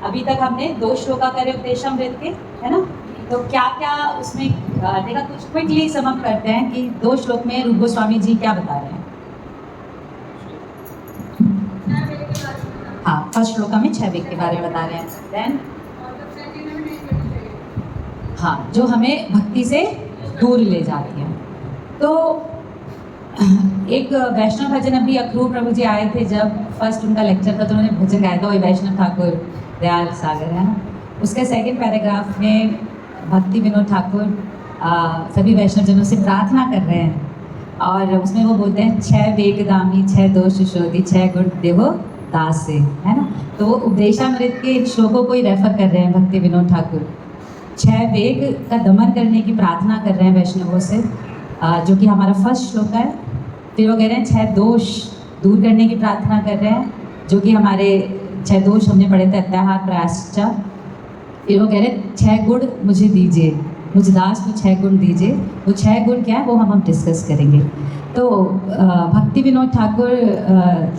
अभी तक हमने 2 श्लोका करे उपदेशामृत के, है ना। तो क्या क्या उसमें देखा, कुछ क्विकली समअप करते हैं कि 2 श्लोक में रूप गोस्वामी जी क्या बता रहे हैं। हाँ, फर्स्ट श्लोका में 6 वेग के बारे में बता रहे हैं। देन हाँ, जो हमें भक्ति से दूर ले जाती है। तो एक वैष्णव भजन अभी अक्रूर प्रभु जी आए थे, जब फर्स्ट उनका लेक्चर था तो उन्होंने भजन गाया था, वही वैष्णव ठाकुर दयाल सागर, है ना। उसके सेकंड पैराग्राफ में भक्ति विनोद ठाकुर सभी वैष्णव जनों से प्रार्थना कर रहे हैं और उसमें वो बोलते हैं 6 वेग दामी 6 दोष शोधी 6 गुण देवो दास से, है ना। तो वो उपदेशामृत के श्लोकों को ही रेफर कर रहे हैं भक्ति विनोद ठाकुर। 6 वेग का दमन करने की प्रार्थना कर रहे हैं वैष्णवों से, जो कि हमारा फर्स्ट श्लोक है। फिर वो कह रहे हैं 6 दोष दूर करने की प्रार्थना कर रहे हैं, जो कि हमारे 6 दोष हमने पढ़े थे, अत्याहार प्रायश्चित। फिर वो कह रहे हैं 6 गुण मुझे दीजिए, मुझ दास को 6 गुण दीजिए। वो 6 गुण क्या है वो हम डिस्कस करेंगे। तो भक्ति विनोद ठाकुर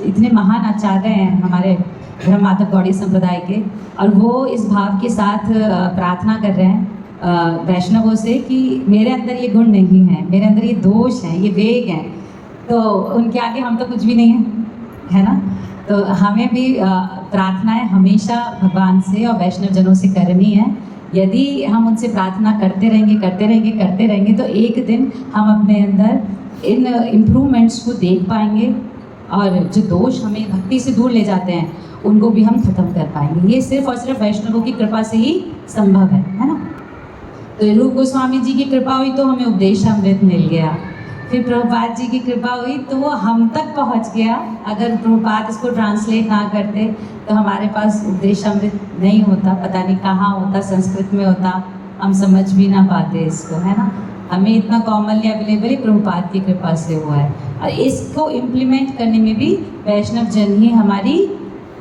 इतने महान आचार्य हैं हमारे ब्रह्म माधव गौड़ी संप्रदाय के, और वो इस भाव के साथ प्रार्थना कर रहे हैं वैष्णवों से कि मेरे अंदर ये गुण नहीं है, मेरे अंदर ये दोष हैं, ये वेग हैं, तो उनके आगे हम तो कुछ भी नहीं है ना। तो हमें भी प्रार्थनाएं हमेशा भगवान से और वैष्णव जनों से करनी है। यदि हम उनसे प्रार्थना करते रहेंगे तो एक दिन हम अपने अंदर इन इम्प्रूवमेंट्स को देख पाएंगे, और जो दोष हमें भक्ति से दूर ले जाते हैं उनको भी हम खत्म कर पाएंगे। ये सिर्फ और सिर्फ वैष्णवों की कृपा से ही संभव है ना। तो रूप गोस्वामी जी की कृपा हुई तो हमें उपदेशामृत मिल गया, फिर प्रभुपाद जी की कृपा हुई तो वो हम तक पहुंच गया। अगर प्रभुपाद इसको ट्रांसलेट ना करते तो हमारे पास उपदेशामृत नहीं होता, पता नहीं कहाँ होता, संस्कृत में होता, हम समझ भी ना पाते इसको, है ना। हमें इतना कॉमनली अवेलेबल ही प्रभुपाद की कृपा से हुआ है, और इसको इम्प्लीमेंट करने में भी वैष्णव जन ही हमारी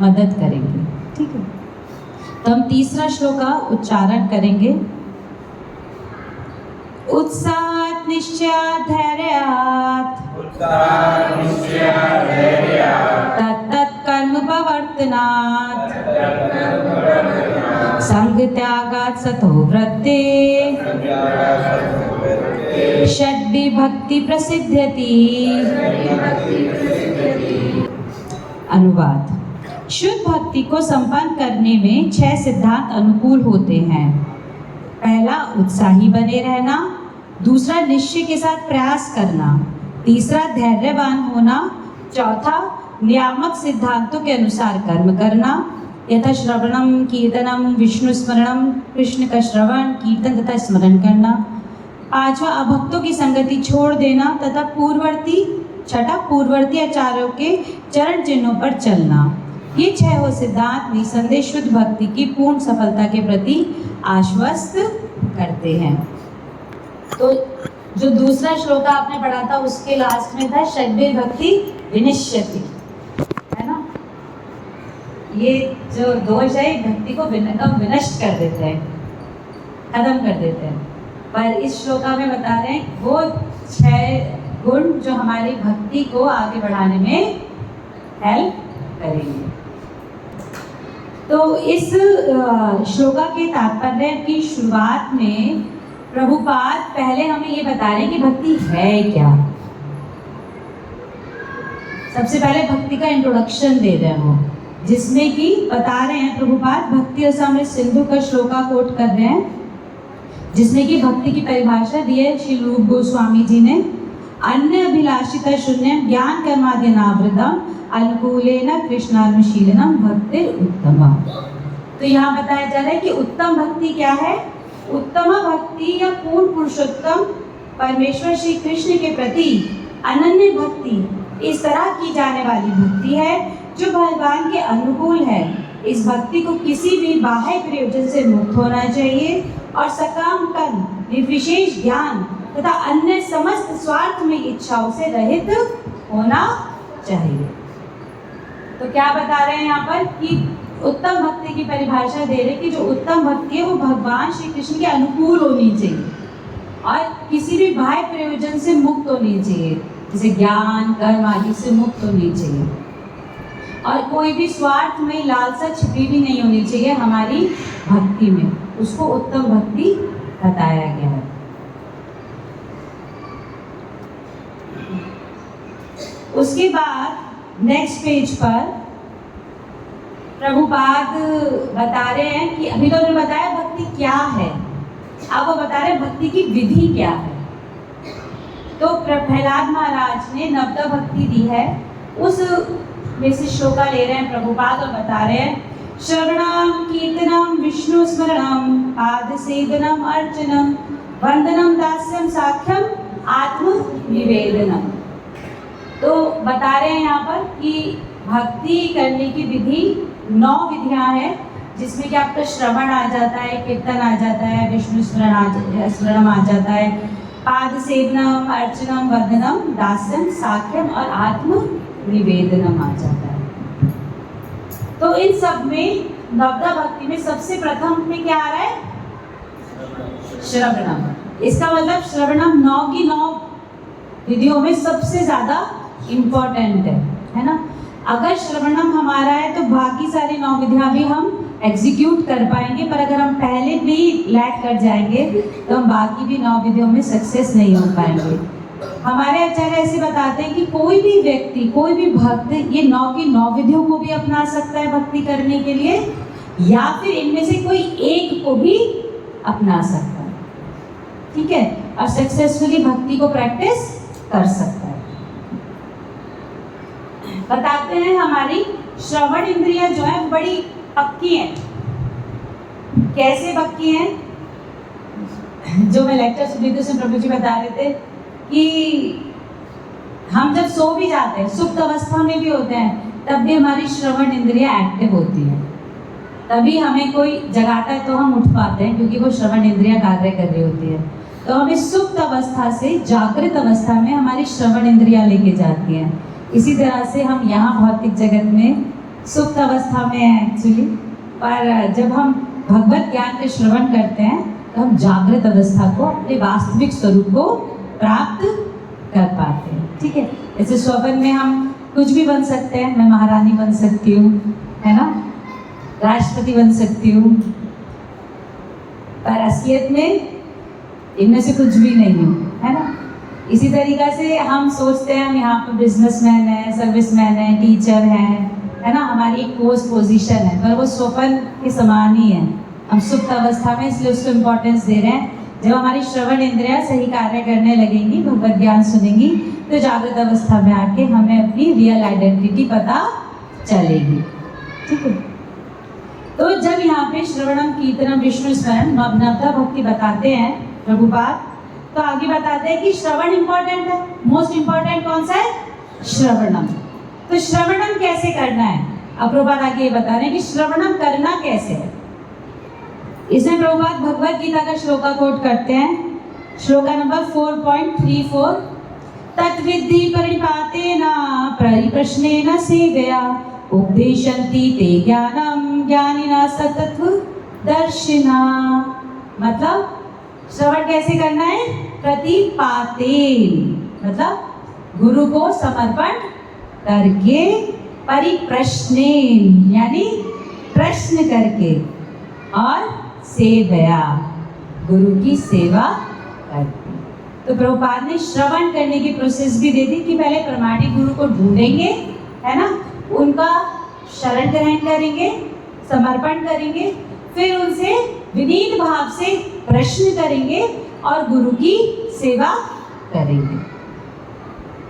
मदद करेंगे, ठीक है। तो हम तीसरा श्लोक का उच्चारण करेंगे। उत्साहात् निश्चयात् धैर्यात् तत्तत् कर्म प्रवर्तनात् संग त्यागात् सतो वृत्ते षड्विभक्ति प्रसिद्ध्यति। अनुवाद। शुद्ध भक्ति को संपन्न करने में 6 सिद्धांत अनुकूल होते हैं। पहला, उत्साही बने रहना। दूसरा, निश्चय के साथ प्रयास करना। तीसरा, धैर्यवान होना। चौथा, नियामक सिद्धांतों के अनुसार कर्म करना, यथा श्रवणम कीर्तनम विष्णु स्मरणम, कृष्ण का श्रवण कीर्तन तथा स्मरण करना। पांचवा, अभक्तों की संगति छोड़ देना तथा छठा, पूर्ववर्ती आचार्यों के चरण चिन्हों पर चलना। ये 6 सिद्धांत निसंदेह शुद्ध भक्ति की पूर्ण सफलता के प्रति आश्वस्त करते हैं। तो जो दूसरा श्लोक आपने पढ़ा था उसके लास्ट में था षड्विभक्ति विनिश्यति, है ना। ये जो दोष है भक्ति को विनष्ट कर देते हैं, खत्म कर देते हैं। पर इस श्लोका में बता रहे हैं वो 6 गुण जो हमारी भक्ति को आगे बढ़ाने में हेल्प करेंगे। तो इस श्लोका के तात्पर्य की शुरुआत में प्रभुपाद पहले हमें ये बता रहे हैं कि भक्ति है क्या। सबसे पहले भक्ति का इंट्रोडक्शन दे रहे हैं वो, जिसमें कि बता रहे हैं प्रभुपाद भक्ति रसामृत सिंधु का श्लोका कोट कर रहे हैं, जिसमें कि भक्ति की परिभाषा दी है श्री रूप गोस्वामी जी ने। अन्य अभिलाषिता शून्य ज्ञान कर्माद्यनावृतम अनुकूलेन कृष्णानुशीलनम भक्ति उत्तमा। तो यहाँ बताया जा रहा है कि उत्तम भक्ति क्या है। उत्तम भक्ति या पूर्ण पुरुषोत्तम परमेश्वर श्री कृष्ण के प्रति अनन्य भक्ति इस तरह की जाने वाली भक्ति है जो भगवान के अनुकूल है। इस भक्ति को किसी भी बाह्य प्रयोजन से मुक्त होना चाहिए और सकाम कर्म, निर्विशेष ज्ञान तथा अन्य समस्त स्वार्थ में इच्छाओं से रहित होना चाहिए। तो क्या बता रहे हैं यहाँ पर कि उत्तम भक्ति की परिभाषा दे रहे कि जो उत्तम भक्ति है वो भगवान श्री कृष्ण के अनुकूल होनी चाहिए और किसी भी बाह्य प्रयोजन से मुक्त होनी चाहिए, जैसे ज्ञान कर्म आदि से मुक्त होनी चाहिए। और कोई भी स्वार्थ में लालसा छिपी भी नहीं होनी चाहिए हमारी भक्ति में, उसको उत्तम भक्ति बताया गया है। उसके बाद नेक्स्ट पेज पर प्रभुपाद बता रहे हैं कि अभी तो उन्होंने बताया भक्ति क्या है, अब वो बता रहे हैं भक्ति की विधि क्या है। तो प्रहलाद महाराज ने नवदा भक्ति दी है, उस में से श्लोका ले रहे हैं प्रभुपाद और बता रहे हैं श्रवणम कीर्तनम विष्णु स्मरणम पाद सेदनम अर्चनम वंदनम दास्यम साख्यम आत्म निवेदनम। तो बता रहे हैं यहाँ पर कि भक्ति करने की विधि 9 विधियाँ हैं, जिसमें कि आपका श्रवण आ जाता है, कीर्तन आ जाता है, विष्णु स्मरणम आ जाता है, पाद सेवनम अर्चनम वंदनम दास्यम साख्यम और आत्म निवेदनम आ जाता है। तो इन सब में नवदा भक्ति में सबसे प्रथम में क्या आ रहा है? श्रवणम। इसका मतलब श्रवणम 9 की 9 विधियों में सबसे ज्यादा इम्पोर्टेंट है ना। अगर श्रवणम हमारा है तो बाकी सारी 9 विधियां भी हम एग्जीक्यूट कर पाएंगे, पर अगर हम पहले भी लैग कर जाएंगे तो हम बाकी भी 9 विधियों में सक्सेस नहीं हो पाएंगे। हमारे आचार्य ऐसे बताते हैं कि कोई भी व्यक्ति, कोई भी भक्त ये 9 की 9 विधियों को भी अपना सकता है भक्ति करने के लिए, या फिर इनमें से कोई एक को भी अपना सकता है, ठीक है, और सक्सेसफुली भक्ति को प्रैक्टिस कर सकता है। बताते हैं हमारी श्रवण इंद्रिया जो है बड़ी पक्की हैं। कैसे पक्की हैं? जो मैं लेक्चर सुनी थी उसमें प्रभु जी बता रहे थे कि हम जब सो भी जाते हैं, सुप्त अवस्था में भी होते हैं, तब भी हमारी श्रवण इंद्रिया एक्टिव होती है। तभी हमें कोई जगाता है तो हम उठ पाते हैं, क्योंकि वो श्रवण इंद्रिया कार्य कर रही होती है। तो हमें सुप्त अवस्था से जागृत अवस्था में हमारी श्रवण इंद्रिया लेके जाती हैं। इसी तरह से हम यहाँ भौतिक जगत में सुप्त अवस्था में हैं एक्चुअली, पर जब हम भगवत ज्ञान के श्रवण करते हैं तो हम जागृत अवस्था को, अपने वास्तविक स्वरूप को प्राप्त कर पाते हैं, ठीक है। जैसे स्वप्न में हम कुछ भी बन सकते हैं, मैं महारानी बन सकती हूँ, है ना, राष्ट्रपति बन सकती हूँ, पर असलियत में इनमें से कुछ भी नहीं हूँ, है ना। इसी तरीक़ा से हम सोचते हैं हम यहाँ पर बिजनेसमैन है, सर्विसमैन है, टीचर है ना, हमारी एक पोस्ट पोजीशन है, पर वो स्वप्न के समान ही है। हम सुप्त अवस्था में इसलिए उसको इम्पोर्टेंस दे रहे हैं। जब हमारी श्रवण इंद्रियां सही कार्य करने लगेंगी, भगवत ज्ञान सुनेंगी, तो जागृत अवस्था में आके हमें अपनी रियल आइडेंटिटी पता चलेगी, ठीक है। तो जब यहाँ पे श्रवणम कीर्तनम विष्णु स्मरण नवदा भक्ति बताते हैं प्रभुपाद, तो आगे बताते हैं कि श्रवण इंपॉर्टेंट है। मोस्ट इंपॉर्टेंट कौन सा है? श्रवणम। तो श्रवणम कैसे करना है? अब प्रभुपाद आगे ये बता रहे हैं कि श्रवणम करना कैसे है। इसमें प्रभुपाद भगवत गीता का श्लोका कोट करते हैं, श्लोका नंबर 4.34, तत्विद्धि परिपातेन परिप्रश्नेन सेवया उपदेशन्ति ते ज्ञानम ज्ञानिना सतत्व दर्शिना। मतलब श्रवण कैसे करना है? प्रतिपातेन, मतलब गुरु को समर्पण करके, परिप्रश्नेन यानी प्रश्न करके, और सेवया गुरु की सेवा करके। तो प्रभुपाद ने श्रवण करने की प्रोसेस भी दे दी कि पहले प्रामाणिक गुरु को ढूंढेंगे, है ना, उनका शरण ग्रहण करेंगे, समर्पण करेंगे, फिर उनसे विनीत भाव से प्रश्न करेंगे और गुरु की सेवा करेंगे।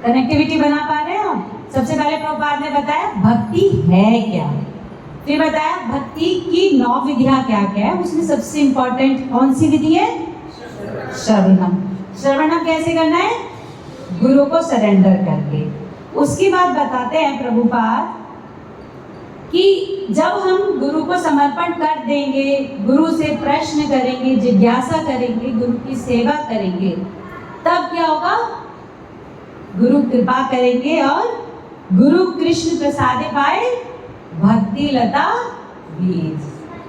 कनेक्टिविटी बना पा रहे हैं आप? सबसे पहले प्रभुपाद ने बताया भक्ति है क्या, फिर बताया भक्ति की 9 विधियां क्या क्या है। उसमें सबसे इंपॉर्टेंट कौन सी विधि है? श्रवणम। श्रवणम कैसे करना है? गुरु को सरेंडर करके। उसके बाद बताते हैं प्रभुपाद कि जब हम गुरु को समर्पण कर देंगे, गुरु से प्रश्न करेंगे, जिज्ञासा करेंगे, गुरु की सेवा करेंगे, तब क्या होगा? गुरु कृपा करेंगे और गुरु कृष्ण प्रसादे पाए भक्ति लता बीज।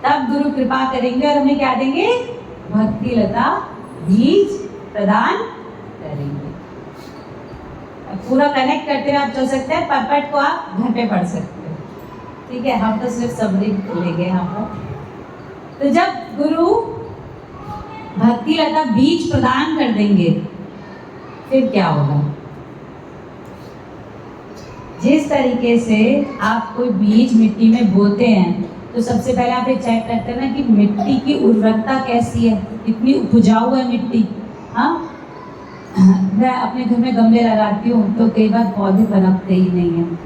तब गुरु कृपा करेंगे और हमें क्या देंगे? भक्ति लता बीज प्रदान करेंगे। पूरा कनेक्ट करते हुए आप चल सकते हैं, परफेक्ट को आप घर पे पढ़ सकते हैं। ठीक है, हम तो सिर्फ समरी ले गए यहाँ पर। तो जब गुरु भक्ति लता बीज प्रदान कर देंगे फिर क्या होगा? जिस तरीके से आप कोई बीज मिट्टी में बोते हैं तो सबसे पहले आप ये चेक करते हैं ना कि मिट्टी की उर्वरकता कैसी है, कितनी उपजाऊ है मिट्टी। हाँ, मैं अपने घर में गमले लगाती हूँ तो कई बार पौधे पनपते ही नहीं हैं।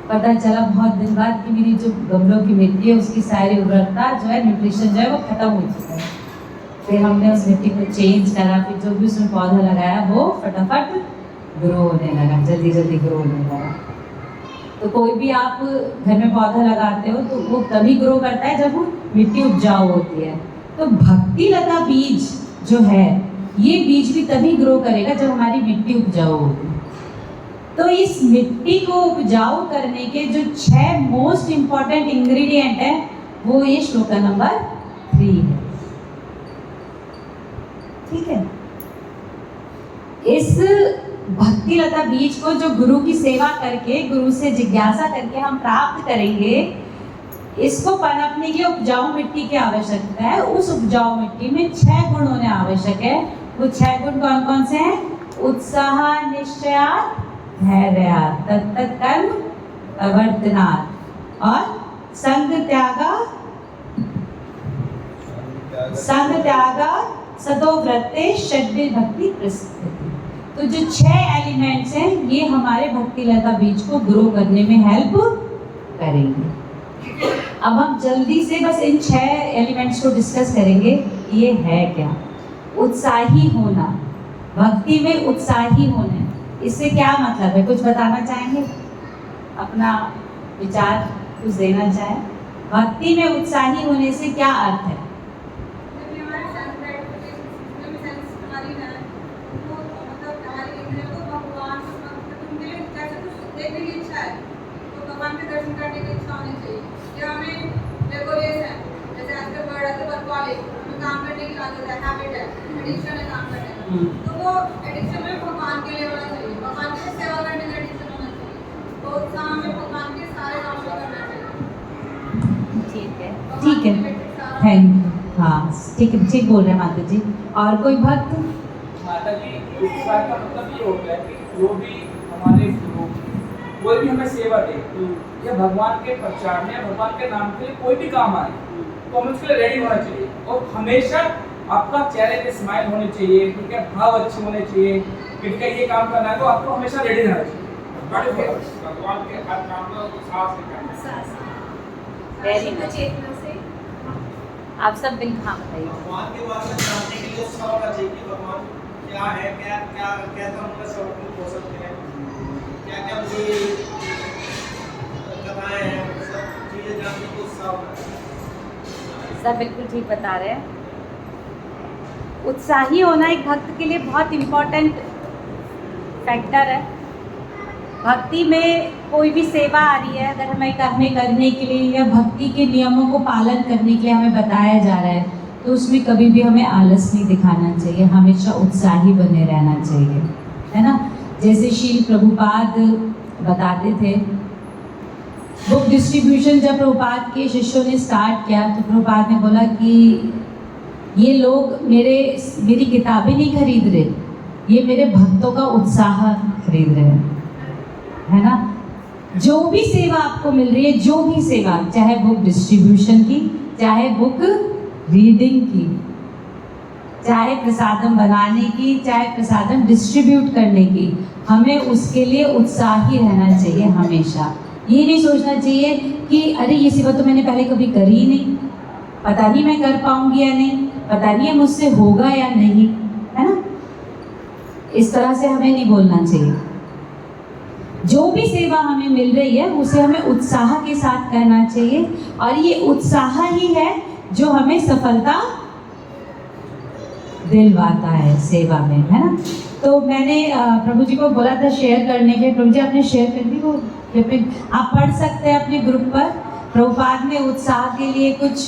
पता चला बहुत दिन बाद कि मेरी जो गमलों की मिट्टी है उसकी सारी उर्वरकता जो है, न्यूट्रिशन जो है वो खत्म हो चुका है। फिर हमने उस मिट्टी को चेंज करा, फिर जो भी उसमें पौधा लगाया वो फटाफट ग्रो होने लगा, जल्दी जल्दी ग्रो होने लगा। तो कोई भी आप घर में पौधा लगाते हो तो वो तभी ग्रो करता है जब वो मिट्टी उपजाऊ होती है। तो भक्ति लता बीज जो है, ये बीज भी तभी ग्रो करेगा जब हमारी मिट्टी उपजाऊ होगी। तो इस मिट्टी को उपजाऊ करने के जो 6 मोस्ट इंपॉर्टेंट इंग्रेडिएंट है वो ये श्लोक नंबर 3 है। ठीक है, इस भक्ति लता बीज को जो गुरु की सेवा करके, गुरु से जिज्ञासा करके हम प्राप्त करेंगे, इसको पनपने के लिए उपजाऊ मिट्टी की आवश्यकता है। उस उपजाऊ मिट्टी में 6 गुण होने आवश्यक है। वो 6 गुण कौन कौन से हैं? उत्साह, निश्चयात्, धैर्यात्, तत्तत् कर्म प्रवर्तनात् और संग त्यागा सतो व्रते षड्विध भक्ति प्रसिद्धि। तो जो 6 एलिमेंट्स हैं ये हमारे भक्ति लता बीज को ग्रो करने में हेल्प करेंगे। अब हम जल्दी से बस इन 6 एलिमेंट्स को डिस्कस करेंगे। ये है क्या? उत्साही होना, भक्ति में उत्साही होना, इससे क्या मतलब है? कुछ बताना चाहेंगे? अपना विचार कुछ देना चाहें? भक्ति में उत्साही होने से क्या अर्थ है? भगवान के दर्शन करने की इच्छा होनी चाहिए। या हमें लेबोरियस है, जैसे आजकल वर्ड है तो वर्कहॉलिक, हमें काम करने की आदत है, हैबिट है, एडिक्शन है काम करने का, तो वो एडिक्शन में भगवान के लिए होना चाहिए, भगवान की सेवा करने का एडिक्शन होना चाहिए। तो उत्साह में भगवान के सारे काम को करना चाहिए। ठीक है, ठीक है, थैंक यू। हाँ, ठीक है, ठीक बोल रहे हैं माता जी। और कोई भक्त? माता जी, उत्साह का मतलब ये होता है कि जो भी हमारे गुरु कोई भी हमें सेवा दे या भगवान के प्रचार में, भगवान के नाम के लिए कोई भी काम आए तो हमें उसके लिए रेडी होना चाहिए। और हमेशा आपका चेहरे पे स्माइल होनी चाहिए, ठीक है, भाव अच्छे होने चाहिए, ठीक है, ये काम करना है तो आपको हमेशा रेडी रहना चाहिए। भगवान के हर काम में उत्साह से करना। Very good. आप सब बिल हाँ बताइए। भगवान के बारे में जानने के लिए उत्साह होना चाहिए कि भगवान क्या है, क्या क्या कैसा उनका स्वरूप हो सकते हैं, क्या क्या उनकी कथाएं हैं, सब चीज़ें जानने को उत्साह होना चाहिए। सब बिल्कुल ठीक बता रहे हैं। उत्साही होना एक भक्त के लिए बहुत इम्पोर्टेंट फैक्टर है। भक्ति में कोई भी सेवा आ रही है, अगर हमें करने के लिए या भक्ति के नियमों को पालन करने के लिए हमें बताया जा रहा है तो उसमें कभी भी हमें आलस नहीं दिखाना चाहिए, हमेशा उत्साही बने रहना चाहिए, है ना। जैसे श्री प्रभुपाद बताते थे, बुक डिस्ट्रीब्यूशन जब प्रभुपाद के शिष्यों ने स्टार्ट किया तो प्रभुपाद ने बोला कि ये लोग मेरी किताबें नहीं खरीद रहे, ये मेरे भक्तों का उत्साह खरीद रहे हैं, है ना। जो भी सेवा आपको मिल रही है, जो भी सेवा, चाहे बुक डिस्ट्रीब्यूशन की, चाहे बुक रीडिंग की, चाहे प्रसादम बनाने की, चाहे प्रसादम डिस्ट्रीब्यूट करने की, हमें उसके लिए उत्साही रहना चाहिए हमेशा। ये नहीं सोचना चाहिए कि अरे ये सेवा तो मैंने पहले कभी करी ही नहीं, पता नहीं मैं कर पाऊंगी या नहीं, पता नहीं मुझसे होगा या नहीं, है ना। इस तरह से हमें नहीं बोलना चाहिए। जो भी सेवा हमें मिल रही है उसे हमें उत्साह के साथ करना चाहिए और ये उत्साह ही है जो हमें सफलता दिलवाता है सेवा में, है ना। तो मैंने प्रभु जी को बोला था शेयर करने के, प्रभु जी आपने शेयर कर दी वो क्लिपिंग, आप पढ़ सकते हैं अपने ग्रुप पर। प्रभुपाद ने उत्साह के लिए कुछ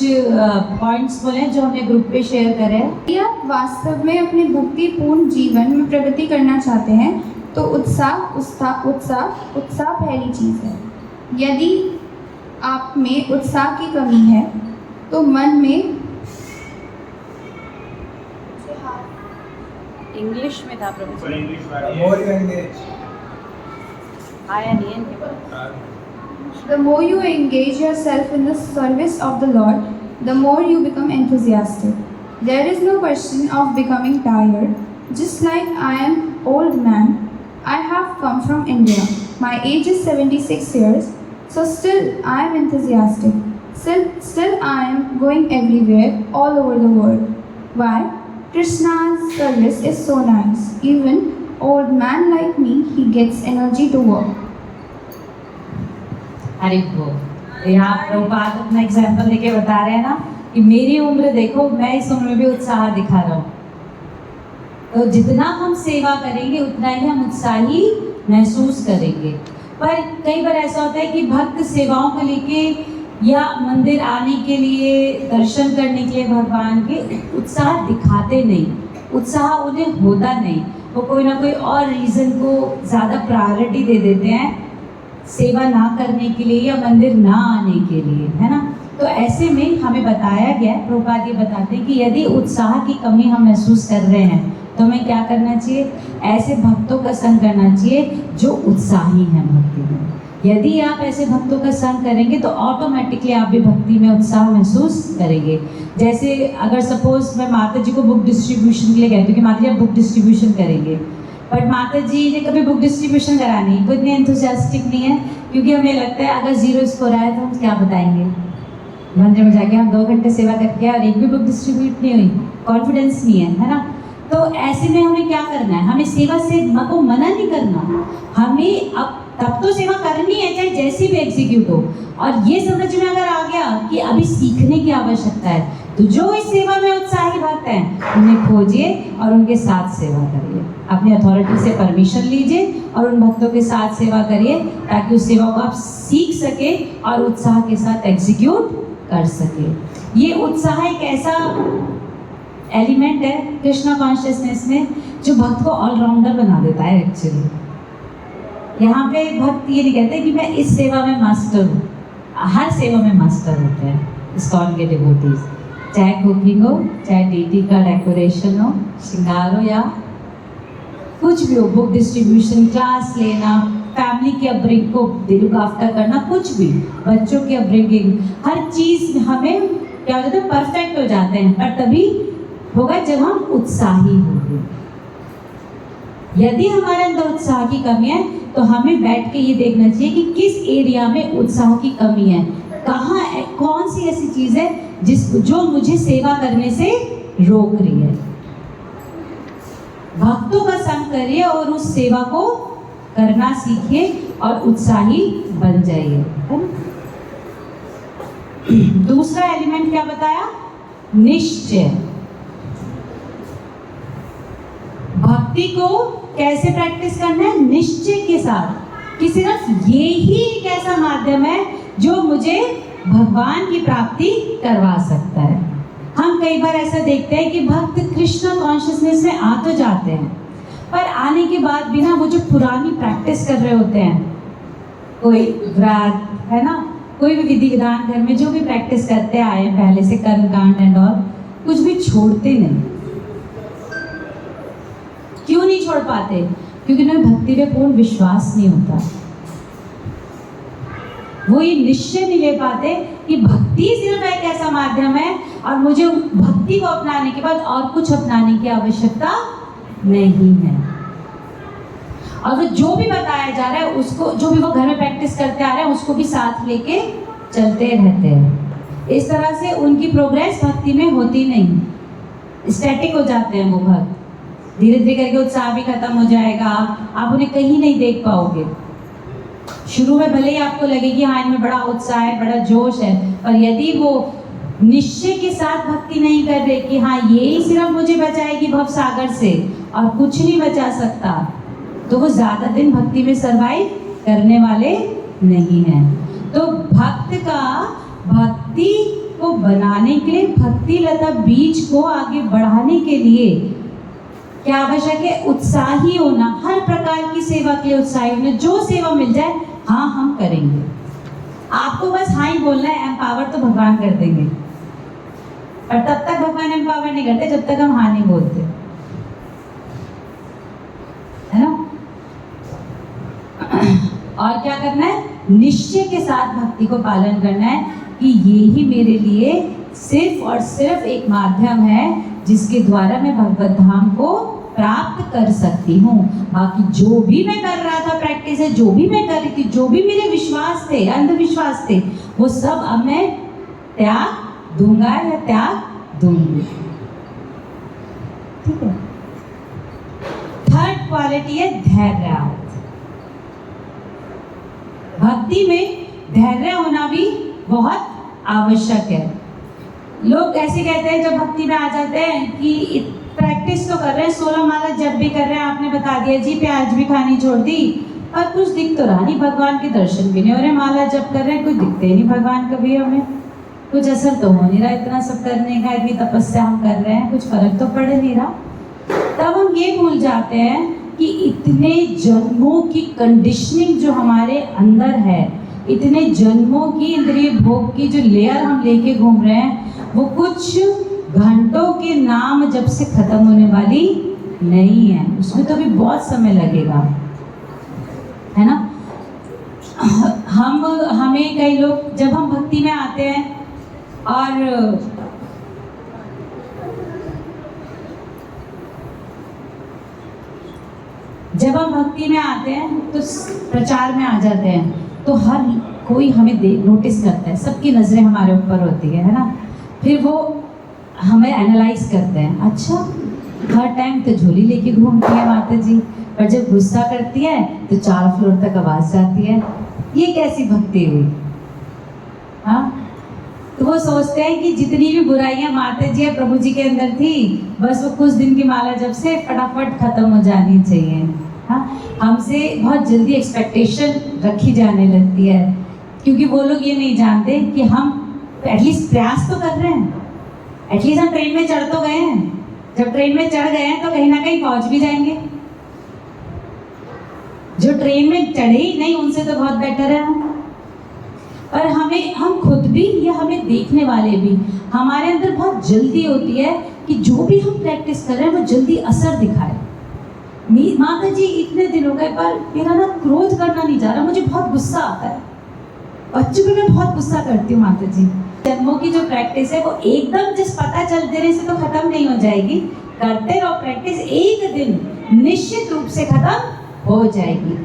पॉइंट्स बोले जो हमने ग्रुप पे शेयर करे हैं। यदि आप वास्तव में अपने भक्तिपूर्ण जीवन में प्रगति करना चाहते हैं तो उत्साह पहली चीज़ है। यदि आप में उत्साह की कमी है तो मन में इंग्लिश में था प्रभु जी। More you engage. आया नहीं है इनके पास। The more you engage yourself in the service of the Lord, the more you become enthusiastic. There is no question of becoming tired. Just like I am old man, I have come from India. My age is 76 years, so still I am enthusiastic. Still I am going everywhere, all over the world. Why? Krishna's service is so nice. Even old man like me, he gets energy to work. Hari बोल। तो यहाँ प्रभुपाद अपना example देके बता रहे हैं ना कि मेरी उम्र देखो, मैं इस उम्र में भी उत्साह दिखा रहा हूँ। तो जितना हम सेवा करेंगे उतना ही हम उत्साही महसूस करेंगे। पर कई बार ऐसा होता है कि भक्त सेवाओं को लेके या मंदिर आने के लिए, दर्शन करने के लिए भगवान के उत्साह दिखाते नहीं, उत्साह उन्हें होता नहीं। वो कोई ना कोई और रीज़न को ज़्यादा प्रायोरिटी दे देते हैं सेवा ना करने के लिए या मंदिर ना आने के लिए, है ना। तो ऐसे में हमें बताया गया है, प्रभुपाद ये बताते हैं कि यदि उत्साह की कमी हम महसूस कर रहे हैं तो हमें क्या करना चाहिए? ऐसे भक्तों का संग करना चाहिए जो उत्साही हैं भक्ति में। यदि आप ऐसे भक्तों का संग करेंगे तो ऑटोमेटिकली आप भी भक्ति में उत्साह महसूस करेंगे। जैसे अगर सपोज मैं माता जी को बुक डिस्ट्रीब्यूशन के लिए कहती हूँ कि माता जी आप बुक डिस्ट्रीब्यूशन करेंगे, बट माता जी ने कभी बुक डिस्ट्रीब्यूशन करानी, वो इतने एंथुसियास्टिक नहीं है, क्योंकि हमें लगता है अगर जीरो स्कोर आया तो हम क्या बताएंगे। मंदिर में जाके हम 2 घंटे सेवा करके और एक भी बुक डिस्ट्रीब्यूट नहीं हुई, कॉन्फिडेंस नहीं है ना। तो ऐसे में हमें क्या करना है? हमें सेवा से को मना नहीं करना, हमें अब तब तो सेवा करनी है चाहे जैसी भी एग्जीक्यूट हो। और ये समझ में अगर आ गया कि अभी सीखने की आवश्यकता है, तो जो इस सेवा में उत्साही भक्त हैं उन्हें खोजिए और उनके साथ सेवा करिए। अपनी अथॉरिटी से परमिशन लीजिए और उन भक्तों के साथ सेवा करिए ताकि उस सेवा को आप सीख सके और उत्साह के साथ एग्जीक्यूट कर सके। ये उत्साह एक ऐसा एलिमेंट है कृष्णा कॉन्शियसनेस में जो भक्त को ऑलराउंडर बना देता है। एक्चुअली यहाँ पे भक्त ये नहीं कहते कि मैं इस सेवा में मास्टर हूँ, हर सेवा में मास्टर होते हैं इस्कॉन के डिवोटीज, चाहे कुकिंग हो, चाहे डीटी का डेकोरेशन हो, श्रृंगार हो, या कुछ भी हो, बुक डिस्ट्रीब्यूशन, क्लास लेना, फैमिली की अपब्रिंग को लुक आफ्टर करना, कुछ भी, बच्चों की अपब्रिंगिंग, हर चीज़ हमें क्या हो जाता है, परफेक्ट हो जाते हैं। पर तभी होगा जब हम उत्साही होंगे। यदि हमारे अंदर उत्साह की कमी है तो हमें बैठ के ये देखना चाहिए कि किस एरिया में उत्साह की कमी है, कहाँ है, कौन सी ऐसी चीज़ है जो मुझे सेवा करने से रोक रही है। भक्तों का संग करिए और उस सेवा को करना सीखिए और उत्साही बन जाइए। दूसरा एलिमेंट क्या बताया? निश्चय। भक्ति को कैसे प्रैक्टिस करना है? निश्चय के साथ कि सिर्फ ये ही एक ऐसा माध्यम है जो मुझे भगवान की प्राप्ति करवा सकता है। हम कई बार ऐसा देखते हैं कि भक्त कृष्ण कॉन्शियसनेस में आ तो जाते हैं, पर आने के बाद भी ना वो जो पुरानी प्रैक्टिस कर रहे होते हैं, कोई व्रत है ना, कोई भी विधि विधान घर में जो भी प्रैक्टिस करते आए हैं पहले से, कर्म कांड एंड ऑल, कुछ भी छोड़ते नहीं। क्यों नहीं छोड़ पाते? क्योंकि उन्हें भक्ति में पूर्ण विश्वास नहीं होता। वो ये निश्चय नहीं ले पाते कि भक्ति सिर्फ एक ऐसा माध्यम है और मुझे भक्ति को अपनाने के बाद और कुछ अपनाने की आवश्यकता नहीं है। और वो जो भी बताया जा रहा है उसको, जो भी वो घर में प्रैक्टिस करते आ रहे हैं उसको भी साथ लेके चलते रहते हैं। इस तरह से उनकी प्रोग्रेस भक्ति में होती नहीं, स्टैटिक हो जाते हैं वो भक्त। धीरे धीरे करके उत्साह भी खत्म हो जाएगा, आप उन्हें कहीं नहीं देख पाओगे। शुरू में भले ही आपको लगे कि हाँ इनमें बड़ा उत्साह है, बड़ा जोश है, पर यदि वो निश्चय के साथ भक्ति नहीं कर रहे कि हाँ ये ही सिर्फ मुझे बचाएगी भव सागर से और कुछ नहीं बचा सकता, तो वो ज़्यादा दिन भक्ति में सरवाइव करने वाले नहीं हैं। तो भक्त का भक्ति को बनाने के लिए, भक्ति लता बीज को आगे बढ़ाने के लिए क्या आवश्यक है? उत्साही होना, हर प्रकार की सेवा के लिए उत्साही होना। जो सेवा मिल जाए हाँ हम करेंगे, आपको बस हाँ ही बोलना है, एम्पावर तो भगवान कर देंगे, और तब तक भगवान एम्पावर नहीं करते जब तक हम हाँ नहीं बोलते, है ना। और क्या करना है, निश्चय के साथ भक्ति को पालन करना है कि ये ही मेरे लिए सिर्फ और सिर्फ एक माध्यम है जिसके द्वारा मैं भगवत धाम को प्राप्त कर सकती हूँ। बाकी जो भी मैं कर रहा था प्रैक्टिस है, जो भी मैं कर रही थी, जो भी मेरे विश्वास थे, अंधविश्वास थे, वो सब अब मैं त्याग दूंगा या त्याग दूंगी। ठीक है। थर्ड क्वालिटी है धैर्य। भक्ति में धैर्य होना भी बहुत आवश्यक है। लोग ऐसे कहते हैं जब भक्ति में आ जाते हैं कि प्रैक्टिस तो कर रहे हैं, 16 माला जब भी कर रहे हैं, आपने बता दिया जी प्याज भी खानी छोड़ दी, पर कुछ दिख तो रहा नहीं, भगवान के दर्शन भी नहीं हो रहे, माला जब कर रहे हैं कुछ दिखते ही नहीं भगवान कभी, हमें कुछ असर तो हो नहीं रहा, इतना सब करने का, इतनी तपस्या हम कर रहे हैं, कुछ फर्क तो पड़ नहीं रहा। तब हम ये भूल जाते हैं कि इतने जन्मों की कंडीशनिंग जो हमारे अंदर है, इतने जन्मों की इंद्रिय भोग की जो लेयर हम लेके घूम रहे हैं, वो कुछ घंटों के नाम जब से खत्म होने वाली नहीं है, उसमें तो भी बहुत समय लगेगा, है ना। हमें कई लोग जब हम भक्ति में आते हैं और जब हम भक्ति में आते हैं तो प्रचार में आ जाते हैं तो हर कोई हमें नोटिस करता है, सबकी नज़रें हमारे ऊपर होती है ना। फिर वो हमें एनालाइज करते हैं, अच्छा हर टाइम तो झोली लेके घूमती है माता जी, पर जब गुस्सा करती है तो 4 फ्लोर तक आवाज़ जाती है, ये कैसी भक्ति हुई। हाँ, तो वो सोचते हैं कि जितनी भी बुराइयां माता जी या प्रभु जी के अंदर थी, बस वो कुछ दिन की माला जब से फटाफट खत्म हो जानी चाहिए। हाँ, हमसे बहुत जल्दी एक्सपेक्टेशन रखी जाने लगती है, क्योंकि वो लोग ये नहीं जानते कि हम एटलीस्ट प्रयास तो कर रहे हैं, एटलीस्ट हम ट्रेन में चढ़ तो गए हैं, जब ट्रेन में चढ़ गए हैं तो कहीं ना कहीं पहुंच भी जाएंगे। जो ट्रेन में चढ़े ही नहीं उनसे तो बहुत बेटर है हम। पर हम खुद भी या हमें देखने वाले भी, हमारे अंदर बहुत जल्दी होती है कि जो भी हम प्रैक्टिस कर रहे हैं वो जल्दी असर दिखाए। माता जी इतने दिन हो गए पर मेरा ना क्रोध करना नहीं जा रहा, मुझे बहुत गुस्सा आता है, बच्चों पे मैं बहुत गुस्सा करती हूँ माता जी। जन्मों की जो प्रैक्टिस है वो एकदम जिस पता चल देने से तो खत्म नहीं हो जाएगी, करते रहो प्रैक्टिस, एक दिन निश्चित रूप से खत्म हो जाएगी।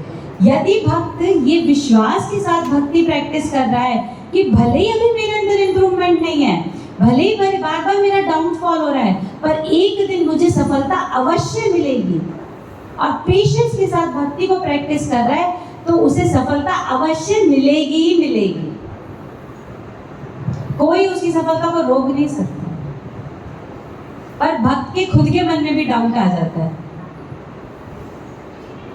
यदि भक्त ये विश्वास के साथ भक्ति प्रैक्टिस कर रहा है कि भले ही अभी मेरे अंदर इम्प्रूवमेंट नहीं है, भले ही बार बार मेरा डाउनफॉल हो रहा है, पर एक दिन मुझे सफलता अवश्य मिलेगी, और पेशेंस के साथ भक्ति को प्रैक्टिस कर रहा है तो उसे सफलता अवश्य मिलेगी ही मिलेगी। कोई उसकी सफलता को रोक नहीं सकता। पर भक्त के खुद के मन में भी डाउट आ जाता है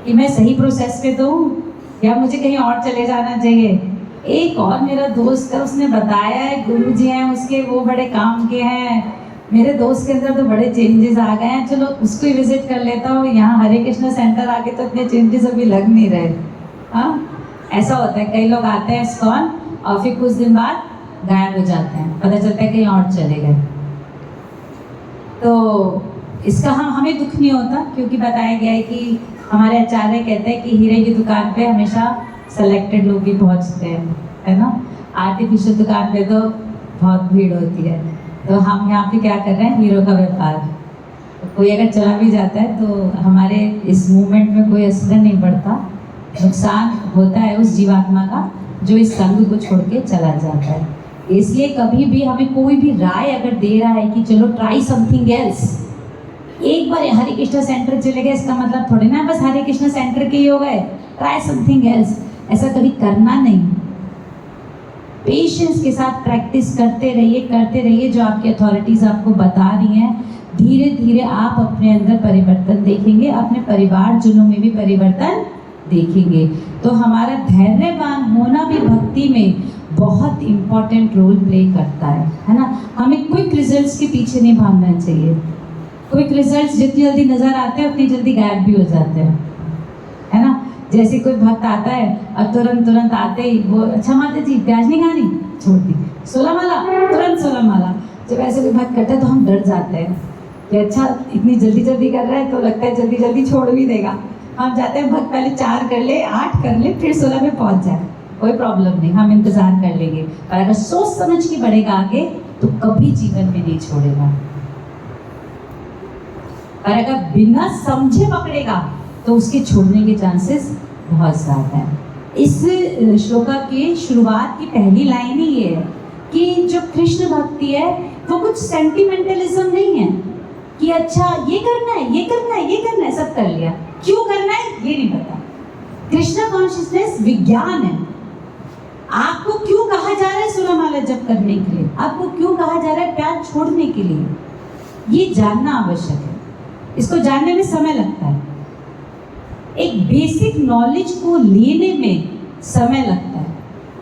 कि मैं सही प्रोसेस पे तो हूँ या मुझे कहीं और चले जाना चाहिए। एक और मेरा दोस्त है, उसने बताया है गुरु जी हैं उसके, वो बड़े काम के हैं, मेरे दोस्त के अंदर तो बड़े चेंजेस आ गए हैं, चलो उसको ही विजिट कर लेता हूँ। यहाँ हरे कृष्ण सेंटर आके तो इतने चेंजेस अभी लग नहीं रहे। हाँ, ऐसा होता है, कई लोग आते हैं इस्कॉन और फिर कुछ दिन बाद गायब हो जाते हैं, पता चलता है कहीं और चले गए। तो इसका हमें दुख नहीं होता, क्योंकि बताया गया है कि हमारे आचार्य कहते हैं कि हीरे की दुकान पे हमेशा सेलेक्टेड लोग ही पहुंचते हैं, है ना। आर्टिफिशियल दुकान पे तो बहुत भीड़ होती है। तो हम यहाँ पे क्या कर रहे हैं, हीरो का व्यापार। तो कोई अगर चला भी जाता है तो हमारे इस मूवमेंट में कोई असर नहीं पड़ता, नुकसान होता है उस जीवात्मा का जो इस संग को छोड़ के चला जाता है। इसलिए कभी भी हमें कोई भी राय अगर दे रहा है कि चलो ट्राई समथिंग एल्स, एक बार हरे कृष्ण सेंटर चले गए इसका मतलब थोड़ी ना बस हरे कृष्ण सेंटर के ही हो गए, ट्राई समथिंग एल्स, ऐसा कभी करना नहीं। पेशेंस के साथ प्रैक्टिस करते रहिए जो आपकी अथॉरिटीज़ आपको बता रही हैं। धीरे धीरे आप अपने अंदर परिवर्तन देखेंगे, अपने परिवारजनों में भी परिवर्तन देखेंगे। तो हमारा धैर्यवान होना भी भक्ति में बहुत इम्पॉर्टेंट रोल प्ले करता है ना। हमें क्विक रिजल्ट्स के पीछे नहीं भागना चाहिए। क्विक रिजल्ट्स जितनी जल्दी नज़र आते हैं उतनी जल्दी गायब भी हो जाते हैं, है ना। जैसे कोई भक्त आता है और तुरंत आते ही वो अच्छा माता जी प्याज नहीं खानी, छोड़ दी, 16 माला, तुरंत 16 माला। जब ऐसे कोई भक्त करता है तो हम डर जाते हैं कि अच्छा इतनी जल्दी कर रहा है तो लगता है जल्दी छोड़ भी देगा। हम जाते हैं भक्त पहले 4 कर ले, 8 कर ले, फिर 16 में पहुंच जाए, कोई प्रॉब्लम नहीं, हम इंतजार कर लेंगे। और अगर सोच समझ के बढ़ेगा आगे तो कभी जीवन में नहीं छोड़ेगा। और अगर बिना समझे पकड़ेगा तो उसके छोड़ने के चांसेस बहुत ज्यादा है। इस श्लोका की शुरुआत की पहली लाइन ही ये है कि जो कृष्ण भक्ति है वो कुछ सेंटिमेंटलिज्म नहीं है कि अच्छा ये करना है, सब कर लिया, क्यों करना है ये नहीं पता। कृष्णा कॉन्शियसनेस विज्ञान है। आपको क्यों कहा जा रहा है 16 माला जप करने के लिए, आपको क्यों कहा जा रहा है प्याज छोड़ने के लिए, ये जानना आवश्यक है। इसको जानने में समय लगता है, एक बेसिक नॉलेज को लेने में समय लगता है।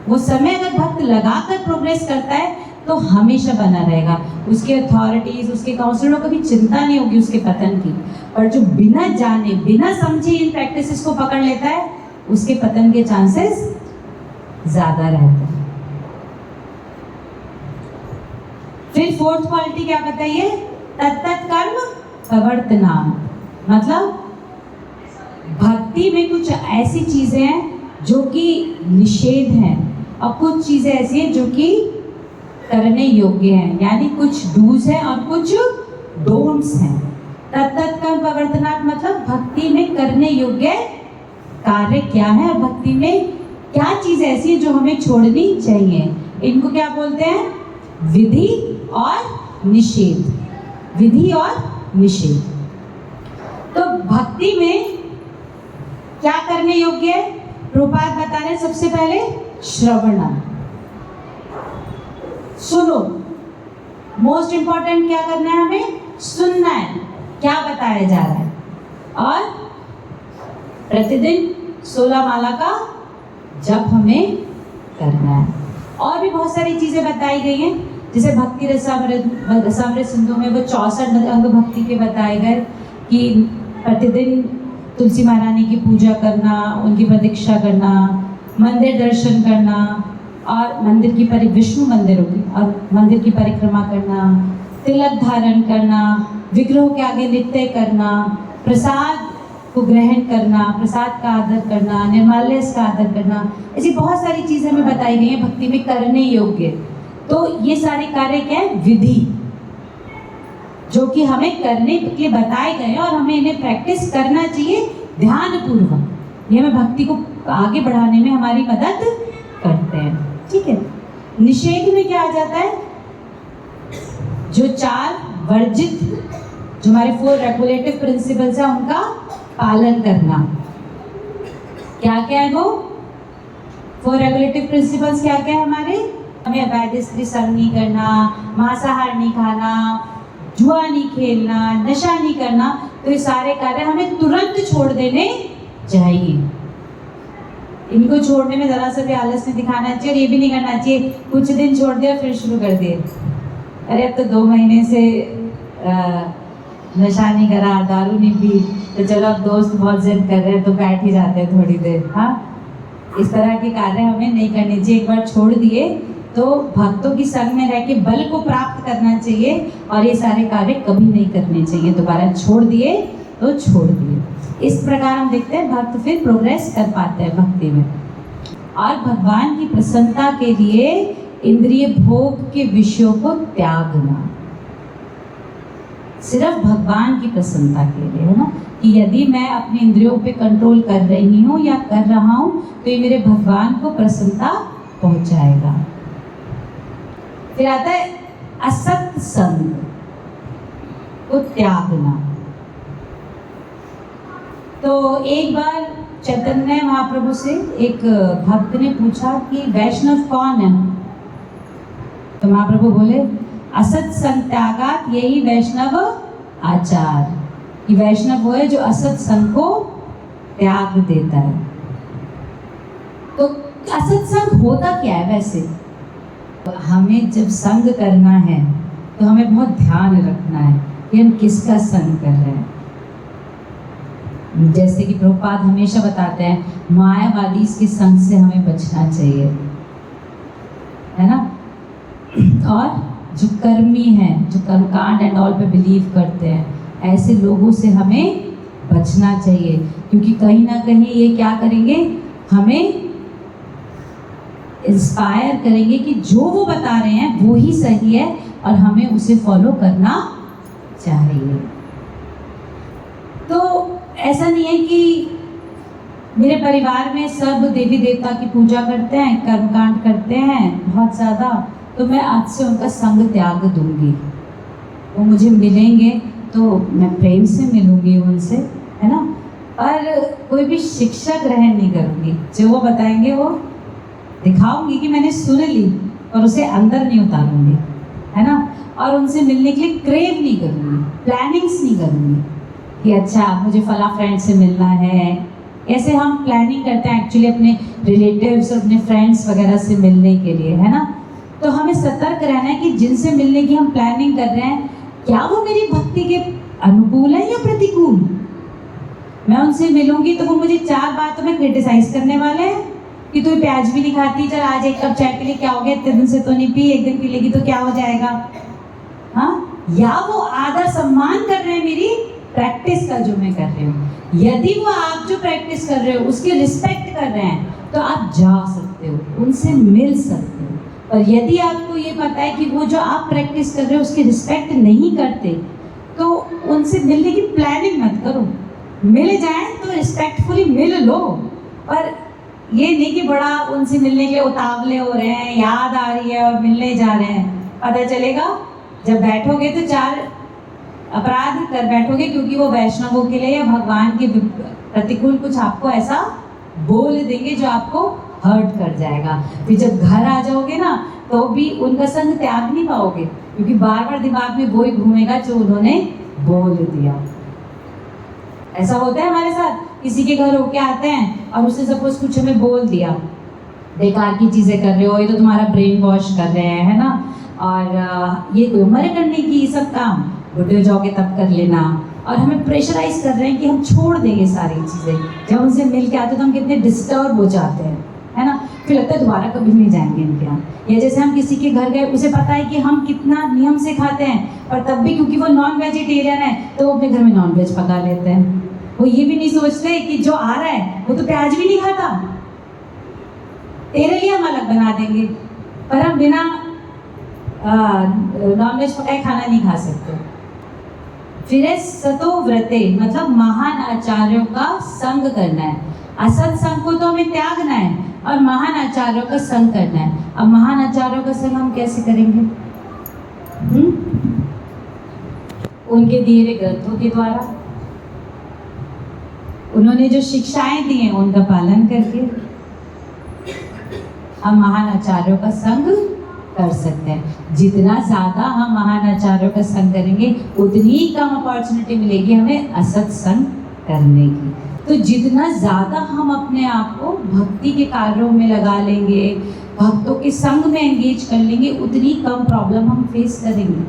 वो समय अगर भक्त लगाकर प्रोग्रेस करता है तो हमेशा बना रहेगा। उसके अथॉरिटीज, उसके काउंसलरों को भी चिंता नहीं होगी उसके पतन की। और जो बिना जाने बिना समझे इन प्रैक्टिसेस को पकड़ लेता है उसके पतन के चांसेस ज्यादा रहते हैं। फिर फोर्थ क्वालिटी क्या बताइए, तत्त कर्म प्रवर्तनाम। मतलब भक्ति में कुछ ऐसी चीजें हैं जो कि निषेध हैं और कुछ चीजें ऐसी हैं जो कि करने योग्य हैं, यानी कुछ डूज हैं और कुछ डोंट्स हैं। तत्त कर्म प्रवर्तनात् मतलब भक्ति में करने योग्य कार्य क्या है और भक्ति में क्या चीज ऐसी है जो हमें छोड़नी चाहिए। इनको क्या बोलते हैं, विधि और निषेध। विधि और निषेध। तो भक्ति में क्या करने योग्य है, प्रभुपाद बता रहे हैं सबसे पहले श्रवण, सुनो। मोस्ट इंपॉर्टेंट क्या करना है, हमें सुनना है क्या बताया जा रहा है। और प्रतिदिन 16 माला का जप हमें करना है। और भी बहुत सारी चीजें बताई गई हैं, जैसे भक्ति रसामृत सिंधु में वो 64 अंग भक्ति के बताए गए कि प्रतिदिन तुलसी महारानी की पूजा करना, उनकी प्रतीक्षा करना, मंदिर दर्शन करना और मंदिर की विष्णु मंदिर होगी और मंदिर की परिक्रमा करना, तिलक धारण करना, विग्रहों के आगे नृत्य करना, प्रसाद को ग्रहण करना, प्रसाद का आदर करना, निर्माल्य का आदर करना, ऐसी बहुत सारी चीजें हमें बताई गई हैं भक्ति में करने योग्य। तो ये सारे कार्य क्या है, विधि, जो कि हमें करने के लिए बताए गए हैं और हमें इन्हें प्रैक्टिस करना चाहिए ध्यान पूर्वक। ये हमें भक्ति को आगे बढ़ाने में हमारी मदद करते हैं। ठीक है। निषेध में क्या आ जाता है, जो 4 वर्जित, जो हमारे 4 रेगुलेटिव प्रिंसिपल्स हैं उनका पालन करना। क्या क्या है वो 4 रेगुलेटिव प्रिंसिपल्स, क्या क्या है हमारे, हमें अवैध स्त्री संग नहीं करना, मांसाहार नहीं खाना, जुआ नहीं खेलना, नशा नहीं करना। तो ये सारे कार्य हमें तुरंत छोड़ देने चाहिए। इनको छोड़ने में जरा सा भी आलस नहीं दिखाना चाहिए और ये भी नहीं करना चाहिए कुछ दिन छोड़ दिया फिर शुरू कर दिए, अरे अब तो 2 महीने से नशा नहीं करा, दारू नहीं पी, तो चलो अब दोस्त बहुत जिद कर रहे हैं तो बैठ ही जाते हैं थोड़ी देर। हाँ, इस तरह के कार्य हमें नहीं करने चाहिए। एक बार छोड़ दिए तो भक्तों की संग में रह के बल को प्राप्त करना चाहिए और ये सारे कार्य कभी नहीं करने चाहिए। दोबारा छोड़ दिए तो छोड़ दिए। इस प्रकार हम देखते हैं भक्त फिर प्रोग्रेस कर पाते हैं भक्ति में। और भगवान की प्रसन्नता के लिए इंद्रिय भोग के विषयों को त्यागना, सिर्फ भगवान की प्रसन्नता के लिए, है ना, कि यदि मैं अपने इंद्रियों पे कंट्रोल कर रही हूँ या कर रहा हूँ तो ये मेरे भगवान को प्रसन्नता पहुंचाएगा। फिर आता है असत संग को त्यागना। तो एक बार चैतन्य महाप्रभु से एक भक्त ने पूछा कि वैष्णव कौन है, तो महाप्रभु बोले असत संग त्यागात यही वैष्णव आचार, कि वैष्णव वो है जो असत संग को त्याग देता है। तो असत संग होता क्या है वैसे, हमें जब संग करना है तो हमें बहुत ध्यान रखना है कि हम किसका संग कर रहे हैं। जैसे कि प्रभुपाद हमेशा बताते हैं, मायावादी के संग से हमें बचना चाहिए, है ना। और जो कर्मी हैं, जो कर्मकांड एंड ऑल पे बिलीव करते हैं, ऐसे लोगों से हमें बचना चाहिए, क्योंकि कहीं ना कहीं ये क्या करेंगे, हमें इंस्पायर करेंगे कि जो वो बता रहे हैं वो ही सही है और हमें उसे फॉलो करना चाहिए। तो ऐसा नहीं है कि मेरे परिवार में सब देवी देवता की पूजा करते हैं, कर्मकांड करते हैं बहुत ज़्यादा, तो मैं आज से उनका संग त्याग दूंगी। वो मुझे मिलेंगे तो मैं प्रेम से मिलूंगी उनसे, है ना, और कोई भी शिक्षा ग्रहण नहीं करूंगी। जो वो बताएंगे वो दिखाऊंगी कि मैंने सुन ली, और उसे अंदर नहीं उतारूंगी, है ना। और उनसे मिलने के लिए क्रेव नहीं करूंगी, प्लानिंग्स नहीं करूंगी कि अच्छा मुझे फला फ्रेंड से मिलना है। ऐसे हम प्लानिंग करते हैं एक्चुअली अपने रिलेटिव्स और अपने फ्रेंड्स वगैरह से मिलने के लिए, है ना। तो हमें सतर्क रहना है कि जिनसे मिलने की हम प्लानिंग कर रहे हैं, क्या वो मेरी भक्ति के अनुकूल है या प्रतिकूल। मैं उनसे मिलूंगी तो वो मुझे 4 बातों में क्रिटिसाइज करने वाले हैं कि तू प्याज भी नहीं खाती, चल आज एक कप चाय के लिए क्या हो गया, इतने दिन से तो नहीं पी, एक दिन पी लेगी तो क्या हो जाएगा, हाँ। या वो आदर सम्मान कर रहे हैं मेरी प्रैक्टिस का जो मैं कर रही हूँ। यदि वो आप जो प्रैक्टिस कर रहे हो उसकी रिस्पेक्ट कर रहे हैं तो आप जा सकते हो, उनसे मिल सकते हो। और यदि आपको ये पता है कि वो जो आप प्रैक्टिस कर रहे हो उसकी रिस्पेक्ट नहीं करते, तो उनसे मिलने की प्लानिंग मत करो। मिल जाए तो रिस्पेक्टफुली मिल लो, और ये नहीं कि बड़ा उनसे मिलने के लिए उतावले हो रहे हैं, याद आ रही है और मिलने जा रहे हैं। पता चलेगा जब बैठोगे तो 4 अपराध कर बैठोगे, क्योंकि वो वैष्णवों के लिए या भगवान के प्रतिकूल कुछ आपको ऐसा बोल देंगे जो आपको हर्ट कर जाएगा। फिर जब घर आ जाओगे ना तो भी उनका संग त्याग नहीं पाओगे, क्योंकि बार बार दिमाग में वही घूमेगा जो उन्होंने बोल दिया। ऐसा होता है हमारे साथ, किसी के घर होके आते हैं और उसने सपोज कुछ हमें बोल दिया, बेकार की चीज़ें कर रहे हो, ये तो तुम्हारा ब्रेन वॉश कर रहे हैं, है ना, और ये कोई उम्र है करने की ये सब काम, बुढ़े हो जाओगे तब कर लेना। और हमें प्रेशराइज कर रहे हैं कि हम छोड़ देंगे सारी चीज़ें। जब उनसे मिल के आते तो हम कितने डिस्टर्ब हो जाते हैं, है ना, फिर लगता है दोबारा कभी नहीं जाएंगे इनके यहाँ। या जैसे हम किसी के घर गए, उसे पता है कि हम कितना नियम से खाते हैं, और तब भी क्योंकि वो नॉन वेजिटेरियन है तो वो अपने घर में नॉन वेज पका लेते हैं। वो ये भी नहीं सोचते कि जो आ रहा है वो तो प्याज भी नहीं खाता, तेरे लिए हम अलग बना देंगे, पर हम बिना नॉन वेज पकाए खाना नहीं खा सकते। फिर है सतो व्रते, मतलब महान आचार्यों का संग करना है। असत संग को तो हमें त्यागना है और महान आचार्यों का संग करना है। अब महान आचार्यों का संग हम कैसे करेंगे? उनके दिए हुए ग्रंथों के द्वारा, उन्होंने जो शिक्षाएं दी हैं उनका पालन करके हम महान आचार्यों का संग कर सकते हैं। जितना ज़्यादा हम महान आचार्यों का संग करेंगे उतनी ही कम अपॉर्चुनिटी मिलेगी हमें असत संग करने की। तो जितना ज़्यादा हम अपने आप को भक्ति के कार्यों में लगा लेंगे, भक्तों के संग में एंगेज कर लेंगे, उतनी कम प्रॉब्लम हम फेस करेंगे,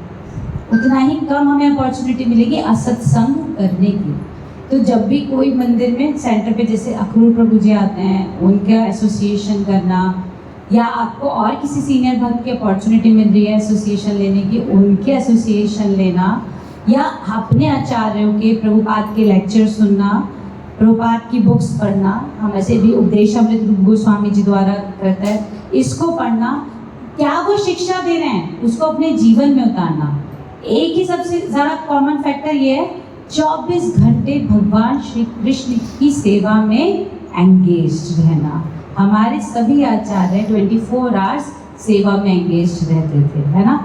उतना ही कम हमें अपॉर्चुनिटी मिलेगी असत संग करने की। तो जब भी कोई मंदिर में सेंटर पे जैसे अक्रूर प्रभु जी आते हैं, उनका एसोसिएशन करना, या आपको और किसी सीनियर भक्त की अपॉर्चुनिटी मिल रही है एसोसिएशन लेने की, उनके एसोसिएशन लेना, या अपने आचार्यों के प्रभुपाद के लेक्चर सुनना, प्रभुपाद की बुक्स पढ़ना, हम ऐसे भी उपदेशामृत रूप गोस्वामी जी द्वारा करता है, इसको पढ़ना, क्या वो शिक्षा दे रहे हैं उसको अपने जीवन में उतारना। एक ही सबसे ज़्यादा कॉमन फैक्टर ये है, 24 घंटे भगवान श्री कृष्ण की सेवा में एंगेज्ड रहना। हमारे सभी आचार्य 24 आवर्स सेवा में एंगेज्ड रहते थे, है ना।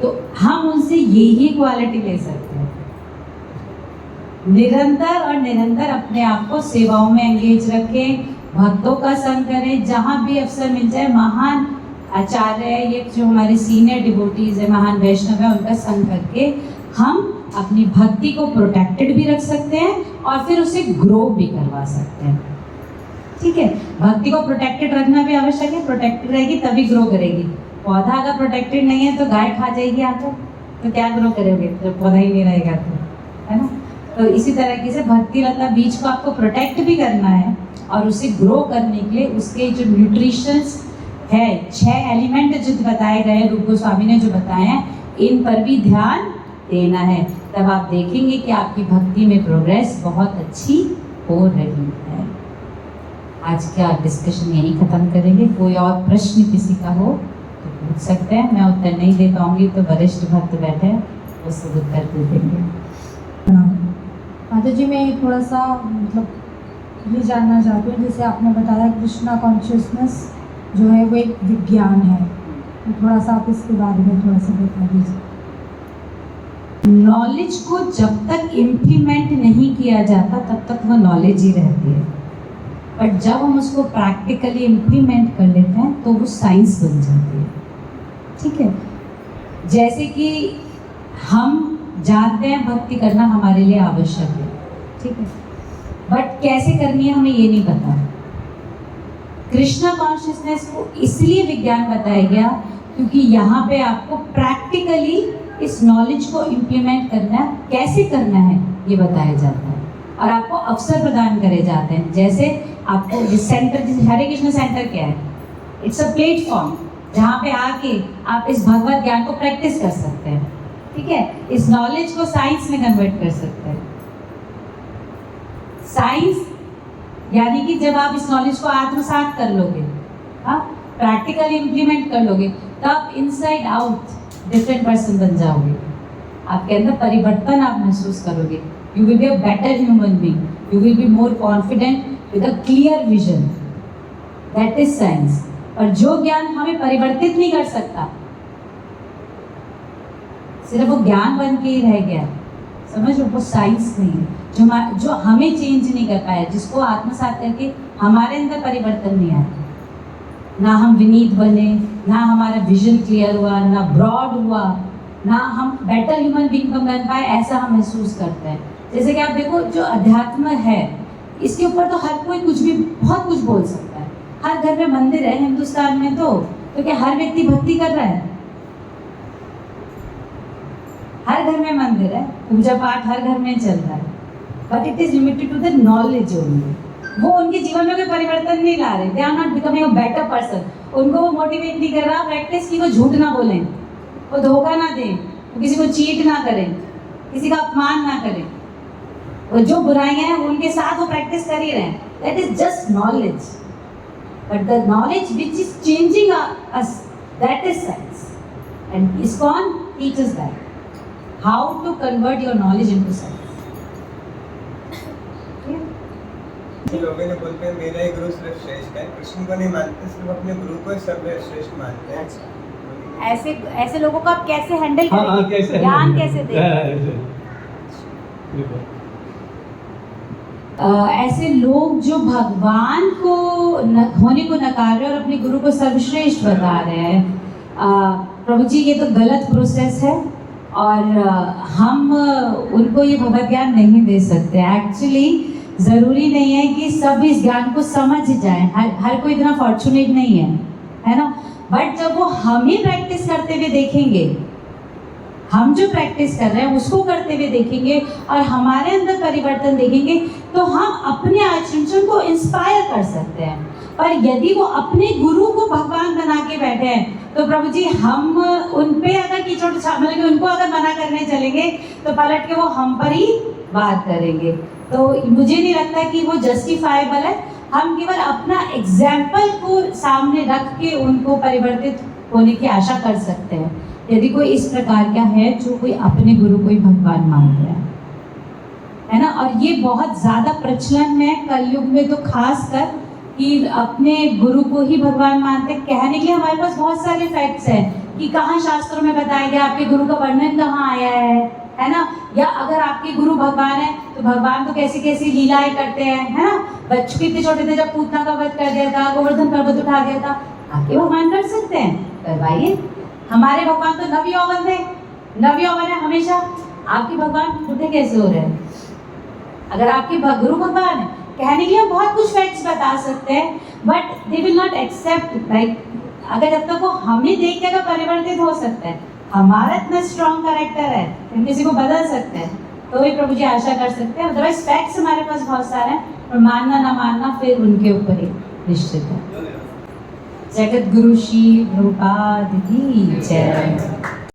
तो हम उनसे यही क्वालिटी ले सकते हैं, निरंतर और निरंतर अपने आप को सेवाओं में एंगेज रखें, भक्तों का संग करें, जहाँ भी अवसर मिल जाए। महान आचार्य है, ये जो हमारे सीनियर डिवोटीज है, महान वैष्णव है, उनका संग करके हम अपनी भक्ति को प्रोटेक्टेड भी रख सकते हैं और फिर उसे ग्रो भी करवा सकते हैं। ठीक है, भक्ति को प्रोटेक्टेड रखना भी आवश्यक है, प्रोटेक्टेड रहेगी तभी ग्रो करेगी। पौधा अगर प्रोटेक्टेड नहीं है तो गाय खा जाएगी आकर, तो क्या ग्रो करोगे जब पौधा ही नहीं रहेगा तो, है ना। तो इसी तरीके से भक्ति लता बीज को आपको प्रोटेक्ट भी करना है और उसे ग्रो करने के लिए उसके जो न्यूट्रिशंस है 6 एलिमेंट जो बताए गए हैं, रूप गोस्वामी ने जो बताए हैं, इन पर भी ध्यान देना है। तब आप देखेंगे कि आपकी भक्ति में प्रोग्रेस बहुत अच्छी हो रही है। आज का डिस्कशन यहीं ख़त्म करेंगे। कोई और प्रश्न किसी का हो तो पूछ सकते हैं, मैं उत्तर नहीं दे पाऊंगी तो वरिष्ठ भक्त बैठे हैं, वो सब उत्तर दे देंगे। माता जी, मैं थोड़ा सा मतलब ये जानना चाहती हूँ, जैसे आपने बताया कृष्णा कॉन्शियसनेस जो है वो एक विज्ञान है, तो थोड़ा सा आप इसके बारे में थोड़ा सा बता दीजिए। नॉलेज को जब तक इम्प्लीमेंट नहीं किया जाता तब तक वो नॉलेज ही रहती है, बट जब हम उसको प्रैक्टिकली इम्प्लीमेंट कर लेते हैं तो वो साइंस बन जाती है। ठीक है, जैसे कि हम जानते हैं भक्ति करना हमारे लिए आवश्यक है, ठीक है, बट कैसे करनी है हमें ये नहीं पता। कृष्णा कॉन्शियसनेस को इसलिए विज्ञान बताया गया क्योंकि यहाँ पे आपको प्रैक्टिकली इस नॉलेज को इम्प्लीमेंट करना है, कैसे करना है ये बताया जाता है और आपको अवसर प्रदान करे जाते हैं। जैसे आपको जिस सेंटर, जिस हरे कृष्ण सेंटर क्या है, इट्स अ प्लेटफॉर्म जहाँ पे आके आप इस भगवत ज्ञान को प्रैक्टिस कर सकते हैं, ठीक है, इस नॉलेज को साइंस में कन्वर्ट कर सकते हैं। साइंस यानी कि जब आप इस नॉलेज को आत्मसात कर लोगे, हाँ, प्रैक्टिकली इम्प्लीमेंट कर लोगे, तब इनसाइड आउट डिफरेंट पर्सन बन जाओगे। आपके अंदर परिवर्तन आप महसूस करोगे। You will be a better human being, you will be more confident with a clear vision. That is science. और जो ज्ञान हमें परिवर्तित नहीं कर सकता, सिर्फ वो ज्ञान बन के ही रह गया, समझ लो, वो साइंस नहीं है। जो हमें चेंज नहीं कर पाया, जिसको आत्मसात करके हमारे अंदर परिवर्तन नहीं आया, ना हम विनीत बने, ना हमारा विजन क्लियर हुआ, ना ब्रॉड हुआ, ना हम बेटर ह्यूमन बीइंग बन पाए, ऐसा हम महसूस करते हैं। जैसे कि आप देखो, जो अध्यात्म है इसके ऊपर तो हर कोई कुछ भी बहुत कुछ बोल सकता है। हर घर में मंदिर है हिंदुस्तान में, तो क्या हर व्यक्ति भक्ति कर रहा है? हर घर में मंदिर है, पूजा पाठ हर घर में चल रहा है, but it is limited to the knowledge only. वो उनके जीवन में कोई परिवर्तन नहीं ला रहे, they are not becoming a better person. उनको वो मोटिवेट नहीं कर रहा प्रैक्टिस की, वो झूठ ना बोलें, वो धोखा ना दें, वो किसी को चीट ना करें, किसी का अपमान ना करें। वो जो बुराइयां हैं उनके साथ वो प्रैक्टिस कर ही रहे हैं। That is just knowledge, but the knowledge which is changing us, that is science. And ISKCON teaches that how to convert your knowledge into science. लोग ने बोलते हैं मेरा ही गुरु सिर्फ श्रेष्ठ है, कृष्ण को नहीं मानते, सिर्फ अपने गुरु को ही सर्वश्रेष्ठ मानते हैं। ऐसे लोगों को आप कैसे हैंडल हाँ, करेंगे? कैसे ज्ञान कैसे दें? ऐसे लोग जो भगवान को होने को नकार रहे और अपने गुरु को सर्वश्रेष्ठ बता रहे हैं, प्रभु जी ये तो गलत प्रोसेस है और हम उनको ये भगवत ज्ञान नहीं दे सकते। एक्चुअली ज़रूरी नहीं है कि सब इस ज्ञान को समझ जाएं, हर कोई इतना फॉर्चुनेट नहीं है ना। बट जब वो हमें प्रैक्टिस करते हुए देखेंगे, हम जो प्रैक्टिस कर रहे हैं उसको करते हुए देखेंगे और हमारे अंदर परिवर्तन देखेंगे, तो हम अपने आचरण से उनको इंस्पायर कर सकते हैं। पर यदि वो अपने गुरु को भगवान बना के बैठे हैं, तो प्रभु जी हम उन पे अगर कीचड़ मतलब कि उनको अगर मना करने चलेंगे तो पलट के वो हम पर ही बात करेंगे। तो मुझे नहीं लगता कि वो जस्टिफाइबल है। हम केवल अपना एग्जाम्पल को सामने रख के उनको परिवर्तित होने की आशा कर सकते हैं। यदि कोई इस प्रकार का है जो कोई अपने गुरु को ही भगवान मान रहा है ना, और ये बहुत ज़्यादा प्रचलन में कलयुग में तो खास कर कि अपने गुरु को ही भगवान मानते। कहने के लिए हमारे पास बहुत सारे फैक्ट्स हैं कि कहाँ शास्त्रों में बताया गया, आपके गुरु का वर्णन कहाँ आया है ना। या अगर आपके गुरु भगवान है तो भगवान तो कैसी कैसी लीलाएं करते हैं, है ना। बच्चों कितने छोटे थे जब पूतना का वध कर दिया था, गोवर्धन पर्वत उठा दिया था। आपके भगवान कर सकते हैं, करवाइए। हमारे भगवान तो नवयौवन थे, नवयौवन है हमेशा। आपके भगवान बुढ़े कैसे हो रहे हैं? अगर आपके गुरु भगवान है, कहने के लिए हम बहुत कुछ फैक्ट्स बता सकते हैं, but they will not accept. Like अगर जब तक वो हमें देख के अगर परिवर्तित हो सकता है, हमारा इतना स्ट्रॉन्ग कैरेक्टर है, हम किसी को बदल सकते हैं, तो ही प्रभु जी आशा कर सकते हैं। अदरवाइज फैक्ट्स हमारे पास बहुत सारे हैं, और मानना ना मानना फिर उनके ऊपर ही निश्चित है। जगत गुरु श्री प्रभुपाद की जय।